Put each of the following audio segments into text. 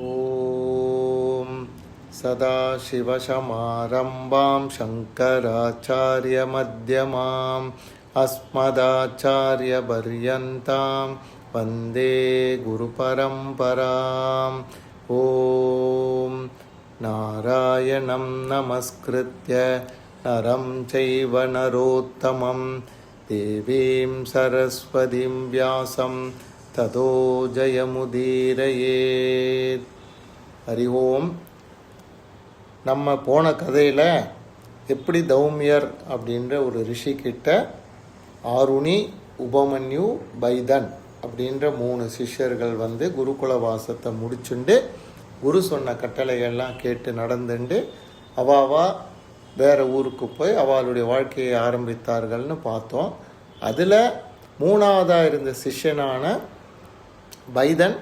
ஓம் சதாசிவசமாரம்பாம் சங்கராச்சார்யமத்யமாம் அஸ்மதாச்சார்யபர்யந்தாம் வந்தே குருபரம்பராம். ஓம் நாராயணம் நமஸ்கிருத்ய நரம் சைவ நரோத்தமம் தேவீம் சரஸ்வதிம் வியாசம் ததோ ஜயமுதீரயேத். ஹரி ஓம். நம்ம போன கதையில் எப்படி தௌமியர் அப்படின்ற ஒரு ரிஷிக்கிட்ட ஆருணி, உபமன்யு, பைதன் அப்படின்ற 3 சிஷ்யர்கள் குருகுல வாசத்தை முடிச்சுண்டு குரு சொன்ன கட்டளைகள்லாம் கேட்டு நடந்துண்டு அவாவா வேறு ஊருக்கு போய் அவளுடைய வாழ்க்கையை ஆரம்பித்தார்கள்னு பார்த்தோம். அதில் 3ஆவதாக இருந்த சிஷ்யனான பைதன்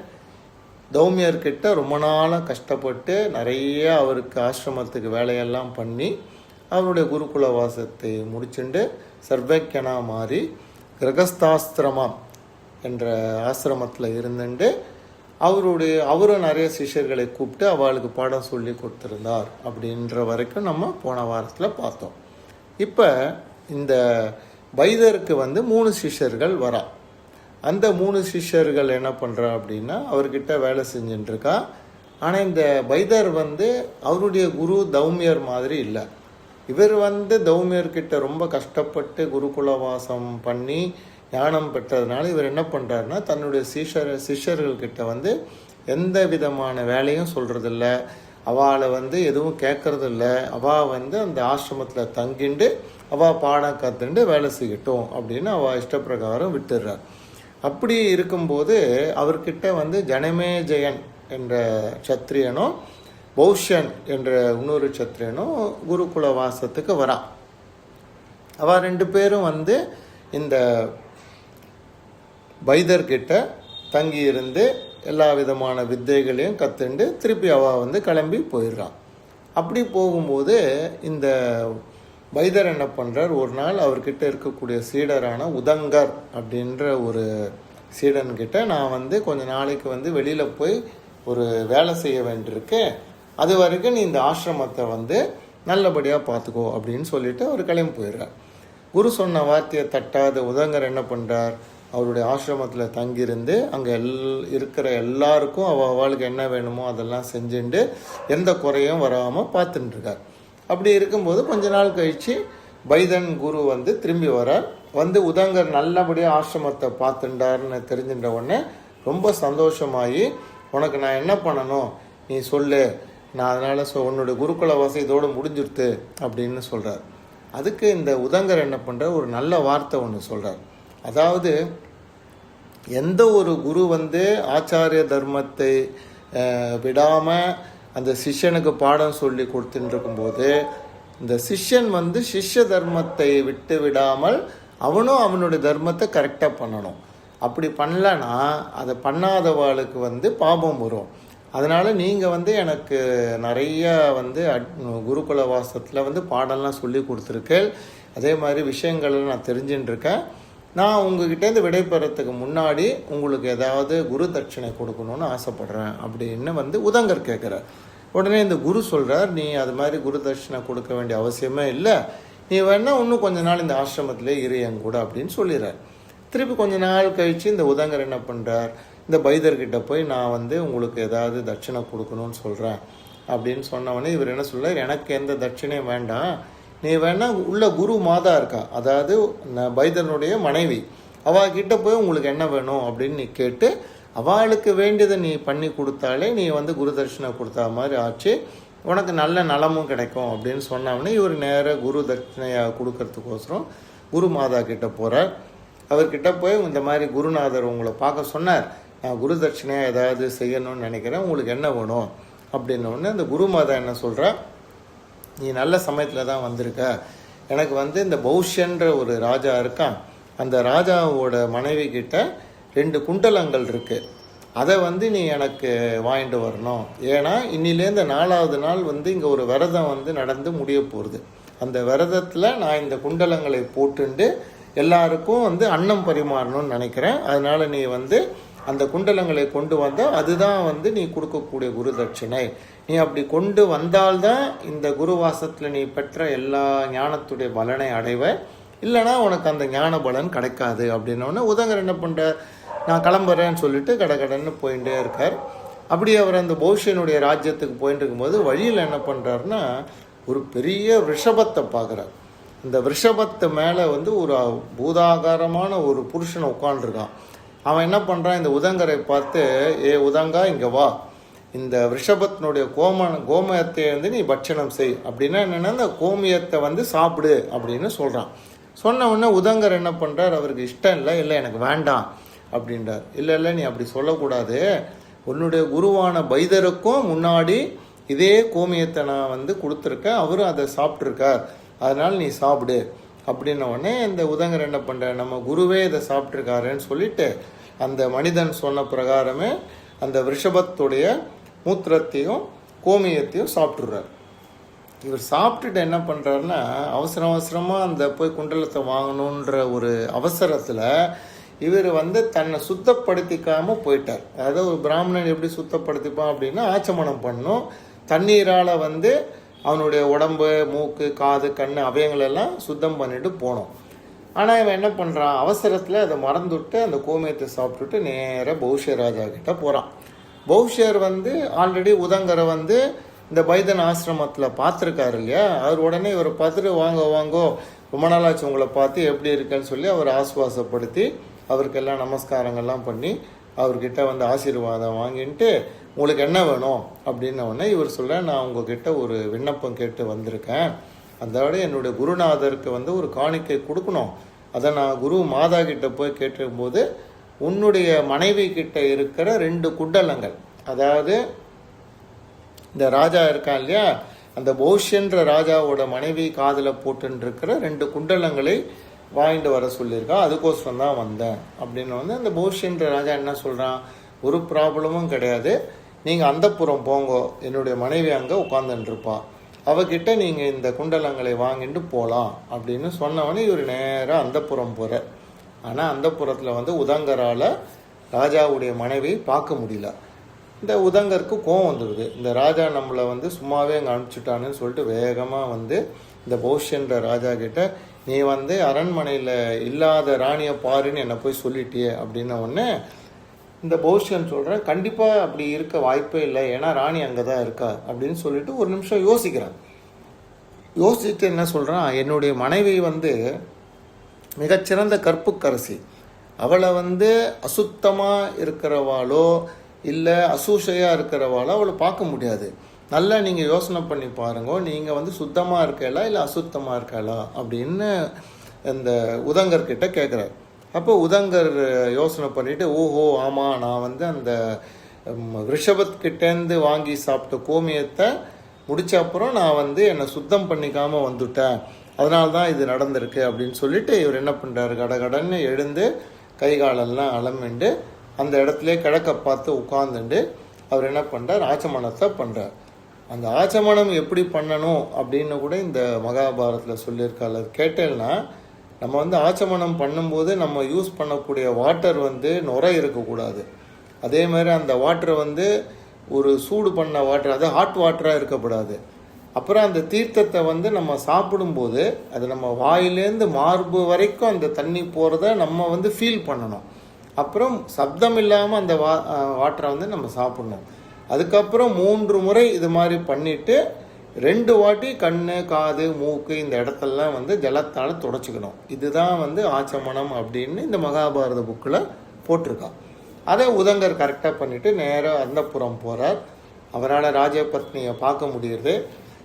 தௌமியர்கிட்ட ரொம்ப நாளாக கஷ்டப்பட்டு நிறைய அவருக்கு ஆசிரமத்துக்கு வேலையெல்லாம் பண்ணி அவருடைய குருகுல வாசத்தை முடிச்சுண்டு சர்வக்கியனா மாறி கிரகஸ்தாசிரமம் என்ற ஆசிரமத்தில் இருந்துட்டு அவரும் நிறைய சிஷ்யர்களை கூப்பிட்டு அவளுக்கு பாடம் சொல்லி கொடுத்துருந்தார் அப்படின்ற வரைக்கும் நம்ம போன வாரத்தில் பார்த்தோம். இப்போ இந்த பைதருக்கு 3 சிஷ்யர்கள் வரா. அந்த 3 சிஷ்யர்கள் என்ன பண்ணுறா அப்படின்னா அவர்கிட்ட வேலை செஞ்சுட்டுருக்கா. ஆனால் இந்த பைதர் அவருடைய குரு தௌமியர் மாதிரி இல்லை. இவர் தௌமியர்கிட்ட ரொம்ப கஷ்டப்பட்டு குருகுல வாசம் பண்ணி ஞானம் பெற்றதுனால இவர் என்ன பண்ணுறாருன்னா தன்னுடைய சிஷ்யர்கள்கிட்ட எந்த விதமான வேலையும் சொல்கிறதில்ல, அவளை எதுவும் கேட்கறதில்ல. அவள் அந்த ஆசிரமத்தில் தங்கிண்டு அவள் பாடம் கற்றுண்டு வேலை செய்யட்டும் அப்படின்னு அவள் இஷ்டப்பிரகாரம் விட்டுடுறார். அப்படி இருக்கும்போது அவர்கிட்ட ஜனமேஜயன் என்ற சத்திரியனும் பௌஷ்யன் என்ற இன்னொரு சத்திரியனும் குருகுல வாசத்துக்கு வரா. அவள் 2 பேரும் இந்த பைதர்கிட்ட தங்கி இருந்து எல்லா விதமான வித்தைகளையும் கற்றுண்டு திருப்பி அவள் கிளம்பி போயிடுறான். அப்படி போகும்போது இந்த பைதர் என்ன பண்ணுறார், ஒரு நாள் அவர்கிட்ட இருக்கக்கூடிய சீடரான உதங்கர் அப்படின்ற ஒரு சீடன்கிட்ட நான் கொஞ்ச நாளைக்கு வெளியில் போய் ஒரு வேலை செய்ய வேண்டியிருக்கு, அது வரைக்கும் நீ இந்த ஆசிரமத்தை நல்லபடியாக பார்த்துக்கோ அப்படின்னு சொல்லிட்டு அவர் கிளம்பி போயிடுறார். குரு சொன்ன வார்த்தையை தட்டாத உதங்கர் என்ன பண்ணுறார், அவருடைய ஆசிரமத்தில் தங்கியிருந்து அங்கே இருக்கிற எல்லாருக்கும் அவளுக்கு என்ன வேணுமோ அதெல்லாம் செஞ்சுட்டு எந்த குறையும் வராமல் பார்த்துட்டுருக்கார். அப்படி இருக்கும்போது கொஞ்ச நாள் கழித்து பைதன் குரு திரும்பி வரார். உதங்கர் நல்லபடியாக ஆசிரமத்தை பார்த்துட்டார்னு தெரிஞ்சின்ற உடனே ரொம்ப சந்தோஷமாகி உனக்கு நான் என்ன பண்ணணும் நீ சொல்லு, நான் அதனால் உன்னுடைய குருகுல வாசம் இதோடு முடிஞ்சிருத்து அப்படின்னு சொல்கிறார். அதுக்கு இந்த உதங்கர் என்ன பண்ணுறார், ஒரு நல்ல வார்த்தை ஒன்று சொல்கிறார். அதாவது எந்த ஒரு குரு ஆச்சாரிய தர்மத்தை விடாமல் அந்த சிஷ்யனுக்கு பாடம் சொல்லி கொடுத்துட்டு இருக்கும்போது இந்த சிஷ்யன் சிஷ்ய தர்மத்தை விட்டு விடாமல் அவனும் அவனுடைய தர்மத்தை கரெக்டாக பண்ணணும். அப்படி பண்ணலன்னா அதை பண்ணாதவாளுக்கு பாபம் வரும். அதனால் நீங்கள் எனக்கு நிறைய குருகுல வாசத்தில் பாடம்லாம் சொல்லி கொடுத்துருக்கேன். அதே மாதிரி விஷயங்கள்லாம் நான் தெரிஞ்சுட்டு இருக்கேன். நான் உங்ககிட்டேருந்து விடைபெறத்துக்கு முன்னாடி உங்களுக்கு ஏதாவது குரு தட்சிணை கொடுக்கணும்னு ஆசைப்படுறேன் அப்படின்னு உதங்கர் கேட்குறார். உடனே இந்த குரு சொல்கிறார், நீ அது மாதிரி குரு தட்சிணை கொடுக்க வேண்டிய அவசியமே இல்லை, நீ வேணா இன்னும் கொஞ்ச நாள் இந்த ஆசிரமத்திலே இரு என் கூட அப்படின்னு சொல்லிடுறார். திருப்பி கொஞ்ச நாள் கழித்து இந்த உதங்கர் என்ன பண்ணுறார், இந்த பைதர்கிட்ட போய் நான் உங்களுக்கு ஏதாவது தட்சிணை கொடுக்கணும்னு சொல்கிறேன் அப்படின்னு சொன்னவொடனே இவர் என்ன சொல்கிறார், எனக்கு எந்த தட்சிணையும் வேண்டாம், நீ வேணா உள்ள குரு மாதா இருக்கா, அதாவது பைதனுடைய மனைவி, அவகிட்ட போய் உங்களுக்கு என்ன வேணும் அப்படின்னு நீ கேட்டு அவளுக்கு வேண்டியதை நீ பண்ணி கொடுத்தாலே நீ குரு தட்சிணை கொடுத்தா மாதிரி ஆச்சு, உனக்கு நல்ல நலமும் கிடைக்கும் அப்படின்னு சொன்னவொடனே இவர் நேராக குரு தட்சிணையாக கொடுக்கறதுக்கோசரம் குரு மாதா கிட்ட போகிறார். அவர்கிட்ட போய் இந்த மாதிரி குருநாதர் உங்களை பார்க்க சொன்னார், நான் குரு தட்சிணையாக ஏதாவது செய்யணும்னு நினைக்கிறேன், உங்களுக்கு என்ன வேணும் அப்படின்னோடனே அந்த குரு மாதா என்ன சொல்கிறா, நீ நல்ல சமயத்தில் தான் வந்திருக்க, எனக்கு இந்த பௌஷ்யன்ற ஒரு ராஜா இருக்கான், அந்த ராஜாவோட மனைவி கிட்ட 2 குண்டலங்கள் இருக்குது, அதை நீ எனக்கு வாங்கிட்டு வரணும். ஏன்னா இன்னிலேருந்து 4ஆவது நாள் இங்கே ஒரு விரதம் நடந்து முடிய போகிறது. அந்த விரதத்தில் நான் இந்த குண்டலங்களை போட்டுண்டு எல்லாருக்கும் அன்னம் பரிமாறணும்னு நினைக்கிறேன். அதனால் நீ அந்த குண்டலங்களை கொண்டு வந்தால் அதுதான் வந்து நீ கொடுக்கக்கூடிய குரு தட்சிணை. நீ அப்படி கொண்டு வந்தால்தான் இந்த குருவாசத்தில் நீ பெற்ற எல்லா ஞானத்துடைய பலனை அடைவ, இல்லைனா உனக்கு அந்த ஞான பலன் கிடைக்காது அப்படின்னோடனே உதங்கர் என்ன பண்ணுறார், நான் கிளம்புறேன்னு சொல்லிட்டு கடன்னு போயிட்டே இருக்கார். அப்படி அவர் அந்த பௌஷ்யனுடைய ராஜ்யத்துக்கு போயிட்டு இருக்கும்போது வழியில் என்ன பண்ணுறாருன்னா ஒரு பெரிய ரிஷபத்தை பார்க்குறார். இந்த ரிஷபத்து மேலே வந்து ஒரு பூதாகாரமான ஒரு புருஷனை உட்காண்டிருக்கான். அவன் என்ன பண்ணுறான், இந்த உதங்கரை பார்த்து, ஏ உதங்கா இங்கே வா, இந்த ரிஷபத்தினுடைய கோமயத்தை வந்து நீ பட்சணம் செய் அப்படின்னா என்னென்னா இந்த கோமியத்தை வந்து சாப்பிடு அப்படின்னு சொல்கிறான். சொன்ன உடனே உதங்கர் என்ன பண்ணுறார், அவருக்கு இஷ்டம் இல்லை எனக்கு வேண்டாம் அப்படின்றார். இல்லை நீ அப்படி சொல்லக்கூடாது, உன்னுடைய குருவான பைதருக்கும் முன்னாடி இதே கோமியத்தை நான் வந்து கொடுத்துருக்கேன், அவரும் அதை சாப்பிட்ருக்கார், அதனால் நீ சாப்பிடு அப்படின்ன உடனே இந்த உதங்கர் என்ன பண்ணுற, நம்ம குருவே இதை சாப்பிட்ருக்காருன்னு சொல்லிட்டு அந்த மனிதன் சொன்ன பிரகாரமே அந்த ரிஷபத்துடைய மூத்திரத்தையும் கோமியத்தையும் சாப்பிட்றார். இவர் சாப்பிட்டுட்டு என்ன பண்ணுறாருன்னா அவசரமாக அந்த போய் குண்டலத்தை வாங்கணுன்ற ஒரு அவசரத்தில் இவர் வந்து தன்னை சுத்தப்படுத்திக்காமல் போயிட்டார். அதாவது ஒரு பிராமணன் எப்படி சுத்தப்படுத்திப்பான் அப்படின்னா ஆச்சமனம் பண்ணும், தண்ணீரால் வந்து அவனுடைய உடம்பு, மூக்கு, காது, கண் அவயங்களெல்லாம் சுத்தம் பண்ணிட்டு போனோம். ஆனால் இவன் என்ன பண்ணுறான், அவசரத்தில் அதை மறந்துவிட்டு அந்த கோமியத்தை சாப்பிட்டுட்டு நேராக பௌஷ்யர் ராஜா கிட்ட போகிறான். பௌஷ்யர் வந்து ஆல்ரெடி உதங்கரை வந்து இந்த பைதன் ஆசிரமத்தில் பார்த்துருக்காரு இல்லையா, அவர் உடனே இவரை பார்த்துட்டு வாங்கோ ரொம்ப நாளாச்சு உங்களை பார்த்து எப்படி இருக்குன்னு சொல்லி அவர் ஆசுவாசப்படுத்தி அவருக்கெல்லாம் நமஸ்காரங்கள்லாம் பண்ணி அவர்கிட்ட வந்து ஆசீர்வாதம் வாங்கிட்டு உங்களுக்கு என்ன வேணும் அப்படின்ன உடனே இவர் சொல்ல, நான் உங்ககிட்ட ஒரு விண்ணப்பம் கேட்டு வந்திருக்கேன், அதோட என்னுடைய குருநாதருக்கு வந்து ஒரு காணிக்கை கொடுக்கணும், அதை நான் குரு மாதா கிட்ட போய் கேட்டும்போது உன்னுடைய மனைவி கிட்ட இருக்கிற 2 குண்டலங்கள், அதாவது இந்த ராஜா இருக்கான் இல்லையா, அந்த பௌஷ்யன்ற ராஜாவோட மனைவி காதில் போட்டுன்னு இருக்கிற 2 குண்டலங்களை வாங்கிட்டு வர சொல்லியிருக்கா, அதுக்கோசரம் தான் வந்தேன் அப்படின்னு வந்து அந்த பௌஷ்யன்ற ராஜா என்ன சொல்கிறான், ஒரு ப்ராப்ளமும் கிடையாது, நீங்கள் அந்தப்புறம் போங்க, என்னுடைய மனைவி அங்கே உட்காந்துருப்பா, அவகிட்ட நீங்கள் இந்த குண்டலங்களை வாங்கிட்டு போகலாம் அப்படின்னு சொன்னவொடனே இவர் நேராக அந்தப்புறம் போகிறார். ஆனால் அந்தப்புறத்தில் வந்து உதங்கரால் ராஜாவுடைய மனைவி பார்க்க முடியல. இந்த உதங்கருக்கு கோவம் வந்துடுது, இந்த ராஜா நம்மளை வந்து சும்மாவே அங்கே அனுப்பிச்சுட்டான்னு சொல்லிட்டு வேகமாக வந்து இந்த பௌஷ்யன்ற ராஜா கிட்ட, நீ வந்து அரண்மனையில் இல்லாத ராணியை பாருன்னு என்னை போய் சொல்லிட்டியே அப்படின்ன உடனே இந்த பௌஷ்யன் சொல்கிறேன், கண்டிப்பாக அப்படி இருக்க வாய்ப்பே இல்லை, ஏன்னா ராணி அங்கே தான் இருக்கா அப்படின்னு சொல்லிட்டு ஒரு நிமிஷம் யோசிக்கிறான். யோசிச்சுட்டு என்ன சொல்கிறான், என்னுடைய மனைவி வந்து மிகச்சிறந்த கற்புக்கரசி, அவளை வந்து அசுத்தமாக இருக்கிறவாளோ இல்லை அசூஷையாக இருக்கிறவாளோ அவளை பார்க்க முடியாது, நல்லா நீங்கள் யோசனை பண்ணி பாருங்க, நீங்கள் வந்து சுத்தமாக இருக்கலாம் இல்லை அசுத்தமாக இருக்கலாம் அப்படின்னு இந்த உதங்கர்கிட்ட கேட்குறாரு. அப்போ உதங்கர் யோசனை பண்ணிவிட்டு, ஓஹோ ஆமாம், நான் வந்து அந்த ரிஷபத்கிட்டேருந்து வாங்கி சாப்பிட்ட கோமியத்தை முடித்த அப்புறம் நான் வந்து என்னை சுத்தம் பண்ணிக்காமல் வந்துட்டேன், அதனால தான் இது நடந்திருக்கு அப்படின்னு சொல்லிட்டு இவர் என்ன பண்ணுறாரு, கடன்னு எழுந்து கை காலெல்லாம் அலம்பிண்டு அந்த இடத்துல கிழக்க பார்த்து உட்காந்துண்டு அவர் என்ன பண்ணுறார், ஆச்சமனத்தை பண்ணுறார். அந்த ஆச்சமனம் எப்படி பண்ணணும் அப்படின்னு கூட இந்த மகாபாரத்தில் சொல்லியிருக்காள். அது கேட்டேன்னா நம்ம வந்து ஆச்சமனம் பண்ணும்போது நம்ம யூஸ் பண்ணக்கூடிய வாட்டர் வந்து நுரை இருக்கக்கூடாது, அதே மாதிரி அந்த வாட்டரை வந்து ஒரு சூடு பண்ண வாட்டர், அது ஹாட் வாட்டராக இருக்கக்கூடாது. அப்புறம் அந்த தீர்த்தத்தை வந்து நம்ம சாப்பிடும்போது அது நம்ம வாயிலேருந்து மார்பு வரைக்கும் அந்த தண்ணி போகிறத நம்ம வந்து ஃபீல் பண்ணணும். அப்புறம் சப்தம் இல்லாமல் அந்த வாட்டரை வந்து நம்ம சாப்பிடணும். அதுக்கப்புறம் 3 முறை இது மாதிரி பண்ணிவிட்டு 2 வாட்டி கண், காது, மூக்கு இந்த இடத்தெல்லாம் வந்து ஜலத்தால் தொடச்சிக்கணும். இதுதான் வந்து ஆச்சமனம் அப்படின்னு இந்த மகாபாரத புக்கில் போட்டிருக்கான். அதை உதங்கர் கரெக்டாக பண்ணிவிட்டு நேராக அந்தப்புறம் போகிறார். அவரால் ராஜபத்னியை பார்க்க முடியுது.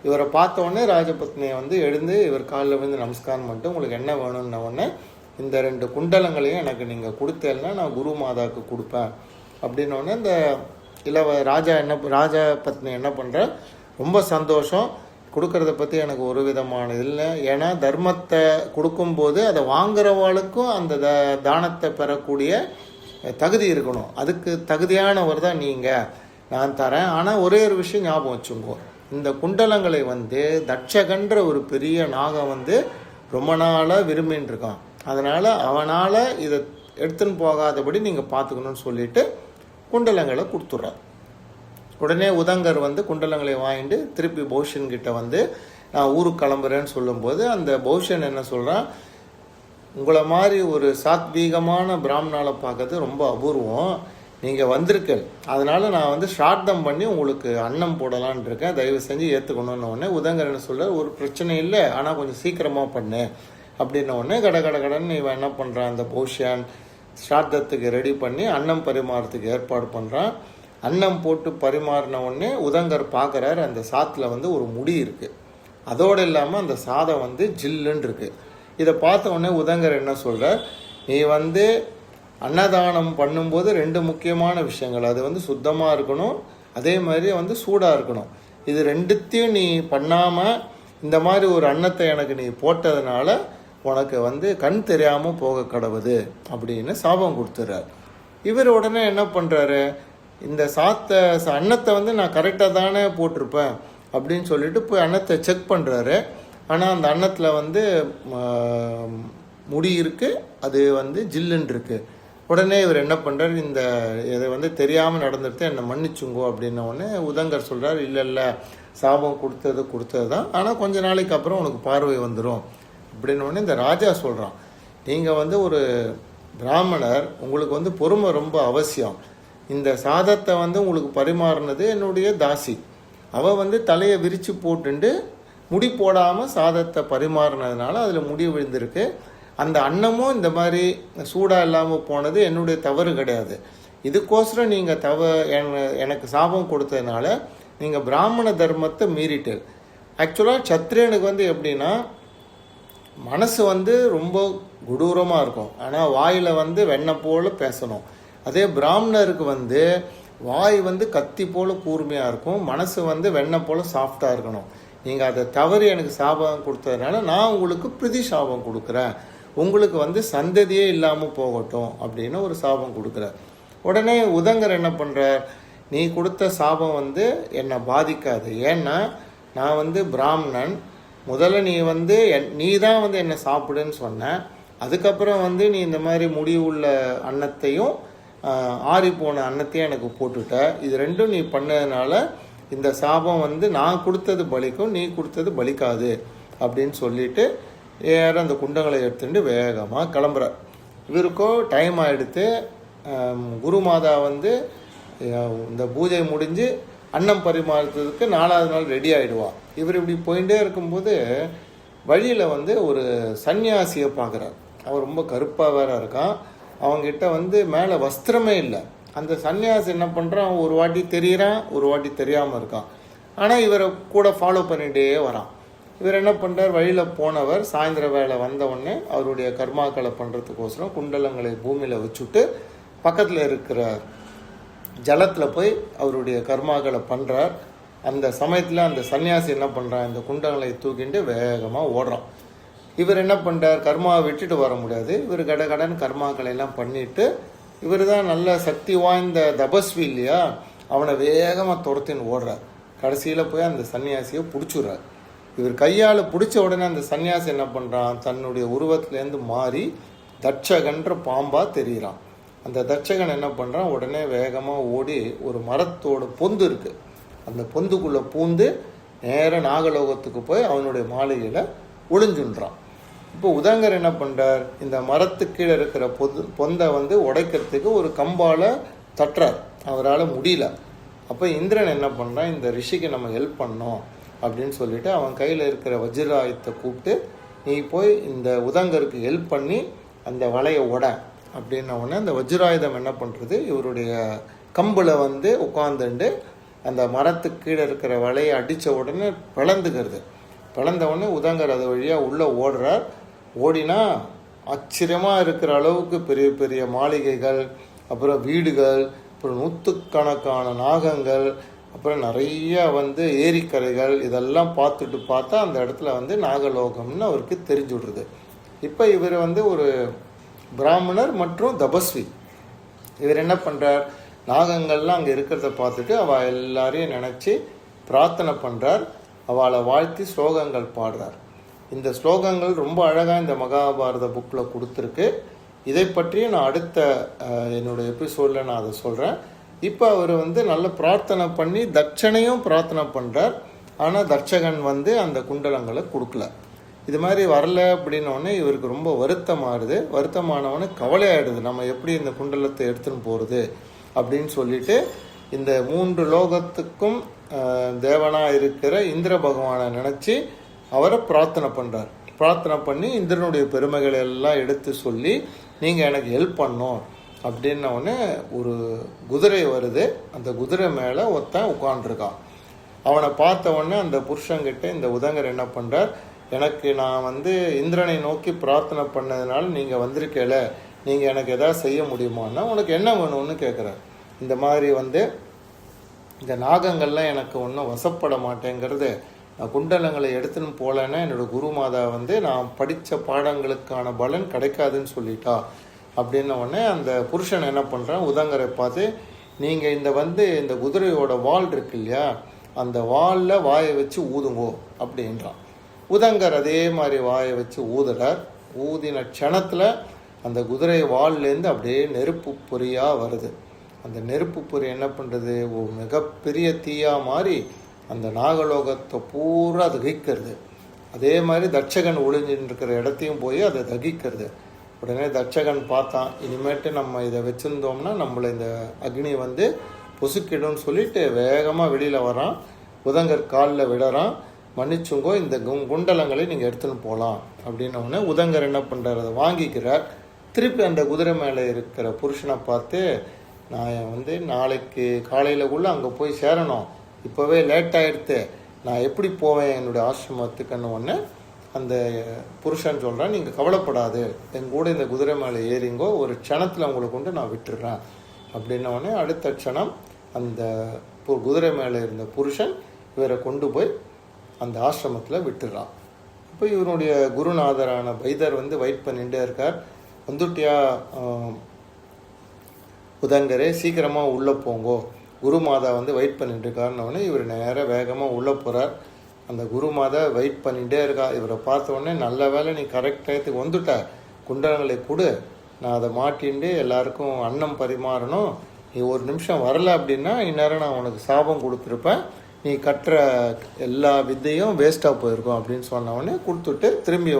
இவரை பார்த்தோடனே ராஜபத்னியை வந்து எழுந்து இவர் காலில் வந்து நமஸ்காரம் பண்ணிட்டு, உங்களுக்கு என்ன வேணும்ன உடனே இந்த 2 குண்டலங்களையும் எனக்கு நீங்கள் கொடுத்தேன்னா நான் குரு மாதாவுக்கு கொடுப்பேன் அப்படின்னோடனே இந்த ராஜபத்னி என்ன பண்ணுற, ரொம்ப சந்தோஷம், கொடுக்கறத பற்றி எனக்கு ஒரு விதமான இல்லை, ஏன்னா தர்மத்தை கொடுக்கும்போது அதை வாங்குறவாளுக்கும் அந்த தானத்தை பெறக்கூடிய தகுதி இருக்கணும், அதுக்கு தகுதியானவர் தான் நீங்கள், நான் தரேன். ஆனால் ஒரே ஒரு விஷயம் ஞாபகம் வச்சுங்கோ, இந்த குண்டலங்களை வந்து தட்சகன்ற ஒரு பெரிய நாகம் வந்து ரொம்ப நாளாக விரும்பின்னு இருக்கான், அதனால் அவனால் இதை எடுத்துன்னு போகாதபடி நீங்கள் பார்த்துக்கணும்னு சொல்லிட்டு குண்டலங்களை கொடுத்துட்றார். உடனே உதங்கர் வந்து குண்டலங்களை வாங்கிட்டு திருப்பி பௌஷன் கிட்ட வந்து நான் ஊருக்கு கிளம்புறேன்னு சொல்லும்போது அந்த பௌஷன் என்ன சொல்கிறான், உங்களை மாதிரி ஒரு சாத்வீகமான பிராமணாவை பார்க்கறது ரொம்ப அபூர்வம், நீங்கள் வந்திருக்கல், அதனால் நான் வந்து ஸ்ராத்தம் பண்ணி உங்களுக்கு அன்னம் போடலான் இருக்கேன், தயவு செஞ்சு ஏற்றுக்கணும்னு உடனே உதங்கர் என்ன சொல்கிறார், ஒரு பிரச்சனை இல்லை, ஆனால் கொஞ்சம் சீக்கிரமாக பண்ணு அப்படின்ன உடனே கடன் இவன் என்ன பண்ணுறான், அந்த பௌஷன் ஸ்ராத்தத்துக்கு ரெடி பண்ணி அன்னம் பரிமாறத்துக்கு ஏற்பாடு பண்ணுறான். அன்னம் போட்டு பரிமாறின உடனே உதங்கர் பார்க்குறாரு, அந்த சாத்தில் வந்து ஒரு முடி இருக்குது, அதோடு இல்லாமல் அந்த சாதம் வந்து ஜில்லுன்னு இருக்குது. இதை பார்த்த உடனே உதங்கர் என்ன சொல்கிறார், நீ வந்து அன்னதானம் பண்ணும்போது 2 முக்கியமான விஷயங்கள், அது வந்து சுத்தமாக இருக்கணும், அதே மாதிரி வந்து சூடாக இருக்கணும். இது 2த்தையும் நீ பண்ணாமல் இந்த மாதிரி ஒரு அன்னத்தை எனக்கு நீ போட்டதுனால உனக்கு வந்து கண் தெரியாமல் போக கடவுது அப்படின்னு சாபம் கொடுத்துறார். இவர் உடனே என்ன பண்ணுறாரு, இந்த அன்னத்தை வந்து நான் கரெக்டாக தானே போட்டிருப்பேன் அப்படின்னு சொல்லிட்டு போய் அன்னத்தை செக் பண்ணுறாரு. ஆனால் அந்த அன்னத்தில் வந்து முடி இருக்குது, அது வந்து ஜில்லுன்னு இருக்குது. உடனே இவர் என்ன பண்ணுறாரு, இதை வந்து தெரியாமல் நடந்துட்டு என்னை மன்னிச்சுங்கோ அப்படின்ன உடனே உதங்கர் சொல்கிறார், இல்லை சாபம் கொடுத்தது தான், ஆனால் கொஞ்ச நாளைக்கு அப்புறம் உனக்கு பார்வை வந்துடும் அப்படின்னு உடனே இந்த ராஜா சொல்கிறான், நீங்கள் வந்து ஒரு பிராமணர், உங்களுக்கு வந்து பொறுமை ரொம்ப அவசியம். இந்த சாதத்தை வந்து உங்களுக்கு பரிமாறினது என்னுடைய தாசி, அவள் வந்து தலையை விரித்து போட்டுண்டு முடி போடாமல் சாதத்தை பரிமாறினதுனால அதில் முடி விழுந்திருக்கு. அந்த அன்னமும் இந்த மாதிரி சூடாக இல்லாமல் போனது என்னுடைய தவறு கிடையாது. இதுக்கோசரம் நீங்கள் எனக்கு சாபம் கொடுத்ததுனால நீங்கள் பிராமண தர்மத்தை மீறிட்டு. ஆக்சுவலாக சத்திரியனுக்கு வந்து எப்படின்னா, மனசு வந்து ரொம்ப கொடூரமாக இருக்கும், ஆனால் வாயில் வந்து வெண்ணெய் போல் பேசணும். அதே பிராமணருக்கு வந்து வாய் வந்து கத்தி போல் கூர்மையாக இருக்கும், மனசு வந்து வெண்ணெய் போல் சாஃப்டாக இருக்கணும். நீங்கள் அதை தவறி எனக்கு சாபம் கொடுத்ததுனால நான் உங்களுக்கு பிரதி சாபம் கொடுக்குறேன், உங்களுக்கு வந்து சந்ததியே இல்லாமல் போகட்டும் அப்படின்னு ஒரு சாபம் கொடுக்குறார். உடனே உதங்கர் என்ன பண்ணுறார், நீ கொடுத்த சாபம் வந்து என்னை பாதிக்காது, ஏன்னா நான் வந்து பிராமணன், முதல்ல நீ தான் வந்து என்னை சாப்பிடுன்னு சொன்ன, அதுக்கப்புறம் வந்து நீ இந்த மாதிரி முடிவுள்ள அன்னத்தையும் ஆறி போன அன்னத்தையும் எனக்கு போட்டுட்ட, இது 2ம் நீ பண்ணதுனால இந்த சாபம் வந்து நான் கொடுத்தது பலிக்கும், நீ கொடுத்தது பலிக்காது அப்படின்னு சொல்லிட்டு அந்த குண்டங்களை எடுத்துட்டு வேகமாக கிளம்புறார். இவருக்கோ டைம் ஆகிடுத்து. குருமாதா வந்து இந்த பூஜை முடிஞ்சு அன்னம் பரிமாறத்துக்கு 4வது நாள் ரெடி ஆகிடுவான். இவர் இப்படி போயிட்டே இருக்கும்போது வழியில் வந்து ஒரு சன்னியாசியை பார்க்குறார். அவர் ரொம்ப கருப்பாக வேற இருக்கான், அவங்ககிட்ட வந்து மேலே வஸ்திரமே இல்லை. அந்த சன்னியாசி என்ன பண்ணுறான், ஒரு வாட்டி தெரிகிறான், ஒரு வாட்டி தெரியாமல் இருக்கான். ஆனால் இவரை கூட ஃபாலோ பண்ணிகிட்டே வரான். இவர் என்ன பண்ணுறார், வழியில் போனவர் சாயந்தர வேலை வந்தவுடனே அவருடைய கர்மாக்களை பண்ணுறதுக்கோசரம் குண்டலங்களை பூமியில் வச்சுட்டு பக்கத்தில் இருக்கிற ஜலத்தில் போய் அவருடைய கர்மாக்களை பண்ணுறார். அந்த சமயத்தில் அந்த சன்னியாசி என்ன பண்ணுறான், இந்த குண்டங்களை தூக்கிட்டு வேகமாக ஓடுறான். இவர் என்ன பண்ணுறார், கர்மாவை விட்டுட்டு வர முடியாது, இவர் கடன் கர்மாக்களை எல்லாம் பண்ணிட்டு, இவர் தான் நல்ல சக்தி வாய்ந்த தபஸ்வி இல்லையா, அவனை வேகமாக துரத்தின்னு ஓடுறார். கடைசியில் போய் அந்த சன்னியாசியை பிடிச்சுடுறார். இவர் கையால் பிடிச்ச உடனே அந்த சன்னியாசி என்ன பண்ணுறான், தன்னுடைய உருவத்திலேருந்து மாறி தட்சகன்ற பாம்பாக தெரிகிறான். அந்த தட்சகன் என்ன பண்ணுறான், உடனே வேகமாக ஓடி ஒரு மரத்தோட பொந்து இருக்குது, அந்த பொந்துக்குள்ளே பூந்து நேராக நாகலோகத்துக்கு போய் அவனுடைய மாளிகையில் ஒளிஞ்சுன்றான். இப்போ உதங்கர் என்ன பண்ணுறார், இந்த மரத்துக்கு கீழே இருக்கிற பொந்தை வந்து உடைக்கிறதுக்கு ஒரு கம்பால் தட்டுறார், அவரால் முடியல. அப்போ இந்திரன் என்ன பண்ணுறான், இந்த ரிஷிக்கு நம்ம ஹெல்ப் பண்ணோம் அப்படின்னு சொல்லிட்டு அவன் கையில் இருக்கிற வஜ்ராயுதத்தை கூப்பிட்டு, நீ போய் இந்த உதங்கருக்கு ஹெல்ப் பண்ணி அந்த வலையை உட அப்படின்ன உடனே அந்த வஜ்ராயுதம் என்ன பண்ணுறது, இவருடைய கம்பில் வந்து உட்காந்துண்டு அந்த மரத்துக்கு கீழே இருக்கிற வலையை அடித்த உடனே பிளந்துக்கிறது. பிளந்த உடனே உதங்கர் அது வழியாக உள்ளே ஓடுறார். ஓடினா ஆச்சரியமாக இருக்கிற அளவுக்கு பெரிய பெரிய மாளிகைகள், அப்புறம் வீடுகள், அப்புறம் 100கணக்கான நாகங்கள், அப்புறம் நிறைய வந்து ஏரிக்கரைகள், இதெல்லாம் பார்த்துட்டு பார்த்தா அந்த இடத்துல வந்து நாகலோகம்னு அவருக்கு தெரிஞ்சு விடுறது. இப்போ இவர் வந்து ஒரு பிராமணர் மற்றும் தபஸ்வி. இவர் என்ன பண்ணுறார், நாகங்கள்லாம் அங்கே இருக்கிறத பார்த்துட்டு அவள் எல்லாரையும் நினச்சி பிரார்த்தனை பண்ணுறார், அவளை வாழ்த்தி ஸ்லோகங்கள் பாடுறார். இந்த ஸ்லோகங்கள் ரொம்ப அழகாக இந்த மகாபாரத புக்கில் கொடுத்துருக்கு. இதை பற்றி நான் அடுத்த என்னோடய எபிசோடில் நான் அதை சொல்கிறேன். இப்போ அவர் வந்து நல்ல பிரார்த்தனை பண்ணி தட்சணையும் பிரார்த்தனை பண்ணுறார். ஆனால் தட்சகன் வந்து அந்த குண்டலங்களை கொடுக்கல. இது மாதிரி வரல அப்படின்னோடனே இவருக்கு ரொம்ப வருத்தமாகுது. வருத்தமானவொடனே கவலையாயிடுது, நம்ம எப்படி இந்த குண்டலத்தை எடுத்துன்னு போகிறது அப்படின்னு சொல்லிட்டு இந்த 3 லோகத்துக்கும் தேவனாக இருக்கிற இந்திர பகவானை நினச்சி அவரை பிரார்த்தனை பண்ணுறார். பிரார்த்தனை பண்ணி இந்திரனுடைய பெருமைகளை எல்லாம் எடுத்து சொல்லி நீங்கள் எனக்கு ஹெல்ப் பண்ணோம் அப்படின்னோடனே ஒரு குதிரை வருது. அந்த குதிரை மேலே ஒருத்தன் உட்காண்டிருக்கான். அவனை பார்த்த உடனே அந்த புருஷங்கிட்ட இந்த உதங்கர் என்ன பண்ணுறார், எனக்கு நான் வந்து இந்திரனை நோக்கி பிரார்த்தனை பண்ணதுனால நீங்கள் வந்திருக்கல, நீங்கள் எனக்கு எதாவது செய்ய முடியுமான்னா உனக்கு என்ன வேணும்னு கேட்குறார். இந்த மாதிரி வந்து இந்த நாகங்கள்லாம் எனக்கு ஒன்றும் வசப்பட மாட்டேங்கிறது, நான் குண்டலங்களை எடுத்துன்னு போகலன்னா என்னோடய குருமாதா வந்து நான் படித்த பாடங்களுக்கான பலன் கிடைக்காதுன்னு சொல்லிட்டா அப்படின்ன உடனே அந்த புருஷன் என்ன பண்ணுறான், உதங்கரை பார்த்து நீங்கள் இந்த குதிரையோட வால் இருக்கு இல்லையா, அந்த வாலில் வாயை வச்சு ஊதுங்கோ அப்படின்றான். உதங்கர் அதே மாதிரி வாயை வச்சு ஊதுறார். ஊதின க்ஷணத்தில் அந்த குதிரை வால்லேருந்து அப்படியே நெருப்பு பொறியாக வருது. அந்த நெருப்பு பொறி என்ன பண்ணுறது, ஒரு மிகப்பெரிய தீயாக மாறி அந்த நாகலோகத்தை பூரா தகிக்கிறது. அதே மாதிரி தட்சகன் ஒளிஞ்சின்னு இருக்கிற இடத்தையும் போய் அதை தகிக்கிறது. உடனே தட்சகன் பார்த்தான், இனிமேட்டு நம்ம இதை வச்சுருந்தோம்னா நம்மளை இந்த அக்னி வந்து பொசுக்கிடும்னு சொல்லிட்டு வேகமாக வெளியில் வரான். உதங்கர் காலில் விடுறான், மன்னிச்சுங்கோ, இந்த குண்டலங்களை நீங்கள் எடுத்துன்னு போகலாம் அப்படின்னோடனே உதங்கர் என்ன பண்ணுறார், அதை வாங்கிக்கிறார். திருப்பி அந்த குதிரை மேலே இருக்கிற புருஷனை பார்த்து, நான் நாளைக்கு காலையிலக்குள்ளே அங்கே போய் சேரணும், இப்போவே லேட் ஆகிடுத்து, நான் எப்படி போவேன் என்னுடைய ஆசிரமத்துக்குன்னு ஒன்று அந்த புருஷன் சொல்கிறான், நீங்கள் கவலைப்படாது, என் கூட இந்த குதிரை மேலே ஏறிங்கோ, ஒரு க்ஷணத்தில் உங்களை கொண்டு நான் விட்டுடுறேன் அப்படின்னோடனே அடுத்த க்ஷணம் அந்த குதிரை மேலே இருந்த புருஷன் இவரை கொண்டு போய் அந்த ஆசிரமத்தில் விட்டுடுறான். இப்போ இவருடைய குருநாதரான பைதர் வெயிட் பண்ணிகிட்டே இருக்கார். வந்துட்டியா உதங்கரே, சீக்கிரமாக உள்ளே போங்கோ, குருமாதா வெயிட் பண்ணிட்டு இருக்காருன்னொடனே இவர் நேராக வேகமாக உள்ளே போகிறார். அந்த குருமாதா வெயிட் பண்ணிகிட்டே இருக்கா. இவரை பார்த்த உடனே, நல்ல வேலை நீ கரெக்ட் டயத்துக்கு வந்துட்ட, குண்டலங்களை கொடு, நான் அதை மாட்டின்ட்டு எல்லாருக்கும் அன்னம் பரிமாறணும், நீ ஒரு நிமிஷம் வரலை அப்படின்னா இந்நேரம் நான் உனக்கு சாபம் கொடுத்துருப்பேன், நீ கட்டுற எல்லா வித்தையும் வேஸ்ட்டாக போயிருக்கும் அப்படின்னு சொன்னவொடனே கொடுத்துட்டு திரும்பி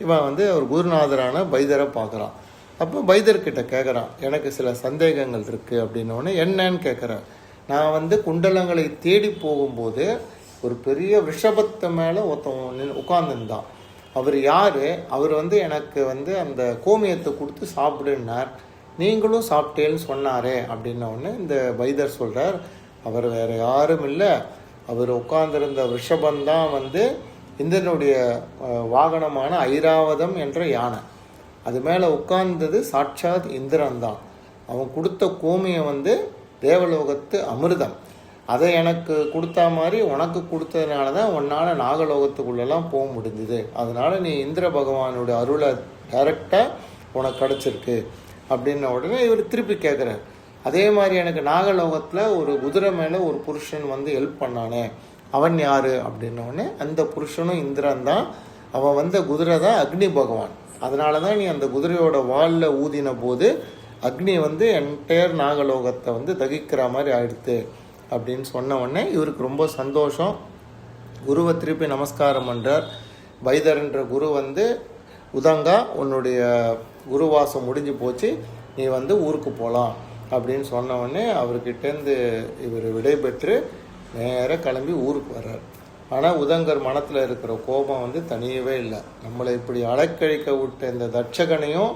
இவன் அவர் குருநாதரான பைதரை பார்க்குறான். அப்போ பைதர்கிட்ட கேட்குறான், எனக்கு சில சந்தேகங்கள் இருக்குது அப்படின்னோடனே என்னன்னு கேட்குறேன். நான் குண்டலங்களை தேடி போகும்போது ஒரு பெரிய ரிஷபத்தை மேலே ஒருத்தன் உட்காந்துருந்தான். அவர் யார், அவர் எனக்கு அந்த கோமியத்தை கொடுத்து சாப்பிடுன்னார், நீங்களும் சாப்பிட்டேன்னு சொன்னாரே அப்படின்னோடனே இந்த பைதர் சொல்கிறார், அவர் வேறு யாரும் இல்லை, அவர் உட்கார்ந்திருந்த ரிஷபந்தான் இந்திரனுடைய வாகனமான ஐராவதம் என்ற யானை, அது மேலே உட்கார்ந்தது சாட்சாத் இந்திரன் தான். அவன் கொடுத்த கோமியம் தேவலோகத்து அமிர்தம், அதை எனக்கு கொடுத்தா மாதிரி உனக்கு கொடுத்ததுனால தான் உன்னால் நாகலோகத்துக்குள்ளெல்லாம் போக முடிஞ்சுது, அதனால் நீ இந்திர பகவானுடைய அருளை டைரெக்டாக உனக்கு கிடச்சிருக்கு அப்படின்ன உடனே இவர் திருப்பி கேட்குறார், அதே மாதிரி எனக்கு நாகலோகத்தில் ஒரு குதிரை மேலே ஒரு புருஷன் ஹெல்ப் பண்ணானே, அவன் யார் அப்படின்னோடனே அந்த புருஷனும் இந்திரன் தான். அவன் குதிரை தான் அக்னி பகவான், அதனால தான் நீ அந்த குதிரையோட வாலில் ஊதின போது அக்னி என்டையர் நாகலோகத்தை தகிக்கிற மாதிரி ஆயிடுத்து அப்படின்னு சொன்ன உடனே இவருக்கு ரொம்ப சந்தோஷம். குருவை திருப்பி நமஸ்காரம் பண்ணுறார். பைதர்ன்ற குரு உதங்கா, உன்னுடைய குருவாசம் முடிஞ்சு போச்சு, நீ ஊருக்கு போகலாம் அப்படின்னு சொன்ன உடனே அவர்கிட்டேருந்து இவர் விடைபெற்று நேராக கிளம்பி ஊருக்கு வர்றார். ஆனால் உதங்கர் மனத்தில் இருக்கிற கோபம் தனியவே இல்லை. நம்மளை இப்படி அலைக்கழிக்க விட்ட இந்த தட்சகனையும்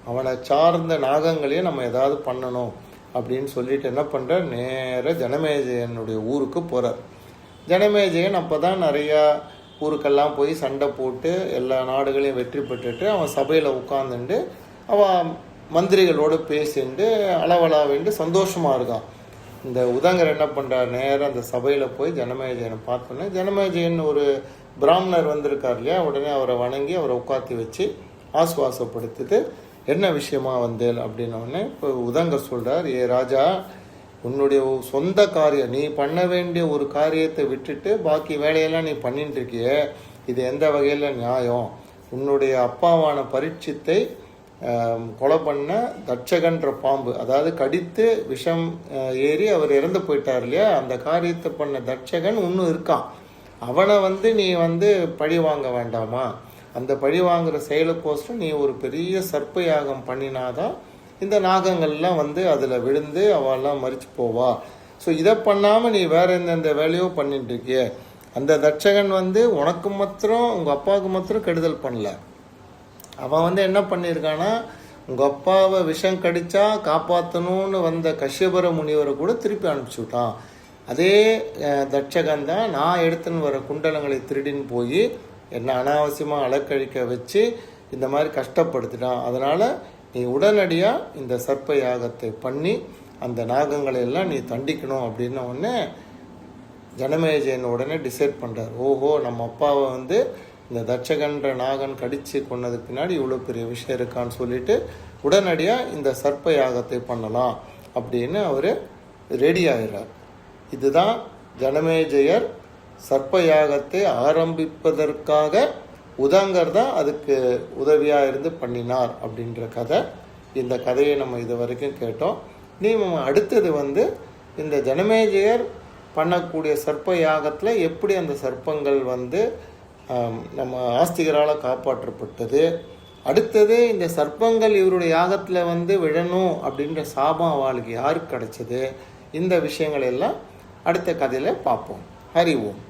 அவனை சார்ந்த நாகங்களையும் நம்ம ஏதாவது பண்ணணும் அப்படின்னு சொல்லிட்டு என்ன பண்ணுறார், நேராக ஜனமேஜயனுடைய ஊருக்கு போகிறார். ஜனமேஜயன் அப்போ தான் நிறையா ஊருக்கெல்லாம் போய் சண்டை போட்டு எல்லா நாடுகளையும் வெற்றி பெற்றுட்டு அவன் சபையில் உட்காந்துட்டு அவன் மந்திரிகளோடு பேசிட்டு அளவலாவிட்டு சந்தோஷமாக இருக்கான். இந்த உதங்கர் என்ன பண்ணுறார், நேராக அந்த சபையில் போய் ஜனமேஜயனை பார்த்தோன்னே, ஜனமேஜயன் ஒரு பிராமணர் வந்திருக்கார் இல்லையா, உடனே அவரை வணங்கி அவரை உட்காத்தி வச்சு ஆசுவாசப்படுத்திட்டு என்ன விஷயமா வந்தேன் அப்படின்னோடனே இப்போ உதங்கர் சொல்கிறார், ஏ ராஜா, உன்னுடைய சொந்த காரியம், நீ பண்ண வேண்டிய ஒரு காரியத்தை விட்டுட்டு பாக்கி வேலையெல்லாம் நீ பண்ணிட்டு இருக்கிய, இது எந்த வகையில் நியாயம்? உன்னுடைய அப்பாவான பரீட்சித்தை கொலை பண்ண தட்சகன்ற பாம்பு, அதாவது கடித்து விஷம் ஏறி அவர் இறந்து போயிட்டார் இல்லையா, அந்த காரியத்தை பண்ண தட்சகன் இன்னும் இருக்கான். அவனை நீ பழி வாங்க வேண்டாமா? அந்த பழி வாங்குற செயலுக்கோசரம் நீ ஒரு பெரிய சர்ப்ப யாகம் பண்ணினாதான் இந்த நாகங்கள்லாம் அதில் விழுந்து அவெல்லாம் மறிச்சு போவா. ஸோ இதை பண்ணாமல் நீ வேற எந்தெந்த வேலையோ பண்ணிட்டு இருக்கிய. அந்த தட்சகன் உனக்கு மாத்திரம் உங்கள் அப்பாவுக்கு மாத்திரம் கெடுதல் பண்ணல. அவன் என்ன பண்ணியிருக்கான்னா, உங்கள் அப்பாவை விஷம் கடிச்சா காப்பாற்றணும்னு வந்த கஷ்யபர முனிவரை கூட திருப்பி அனுப்பிச்சி விட்டான். அதே தட்சகன் தான் நான் எடுத்துன்னு வர குண்டலங்களை திருடின்னு போய் என்னை அனாவசியமாக அலக்கழிக்க வச்சு இந்த மாதிரி கஷ்டப்படுத்திட்டான். அதனால் நீ உடனடியாக இந்த சர்ப்ப யாகத்தை பண்ணி அந்த நாகங்களை எல்லாம் நீ தண்டிக்கணும் அப்படின்னு உடனே ஜனமேஜயன் உடனே டிசைட் பண்ணுறார். ஓஹோ, நம்ம அப்பாவை இந்த தட்சகன்ற நாகன் கடித்து கொண்டதுக்கு பின்னாடி இவ்வளோ பெரிய விஷயம் இருக்கான்னு சொல்லிட்டு உடனடியாக இந்த சர்ப்ப யாகத்தை பண்ணலாம் அப்படின்னு அவர் ரெடி ஆகிறார். இதுதான் ஜனமேஜயர் சர்ப்ப யாகத்தை ஆரம்பிப்பதற்காக உதங்கர் தான் அதுக்கு உதவியாக இருந்து பண்ணினார் அப்படின்ற கதை. இந்த கதையை நம்ம இது வரைக்கும் கேட்டோம். நம்ம அடுத்தது இந்த ஜனமேஜயர் பண்ணக்கூடிய சர்ப்ப யாகத்தில் எப்படி அந்த சர்ப்பங்கள் நம்ம ஆஸ்திகரால் காப்பாற்றப்பட்டது, அடுத்தது இந்த சர்ப்பங்கள் இவருடைய யாகத்தில் விழணும் அப்படின்ற சாபம் அவளுக்கு யாருக்கு கிடைச்சது, இந்த விஷயங்கள் எல்லாம் அடுத்த கதையில் பார்ப்போம். ஹரி ஓம்.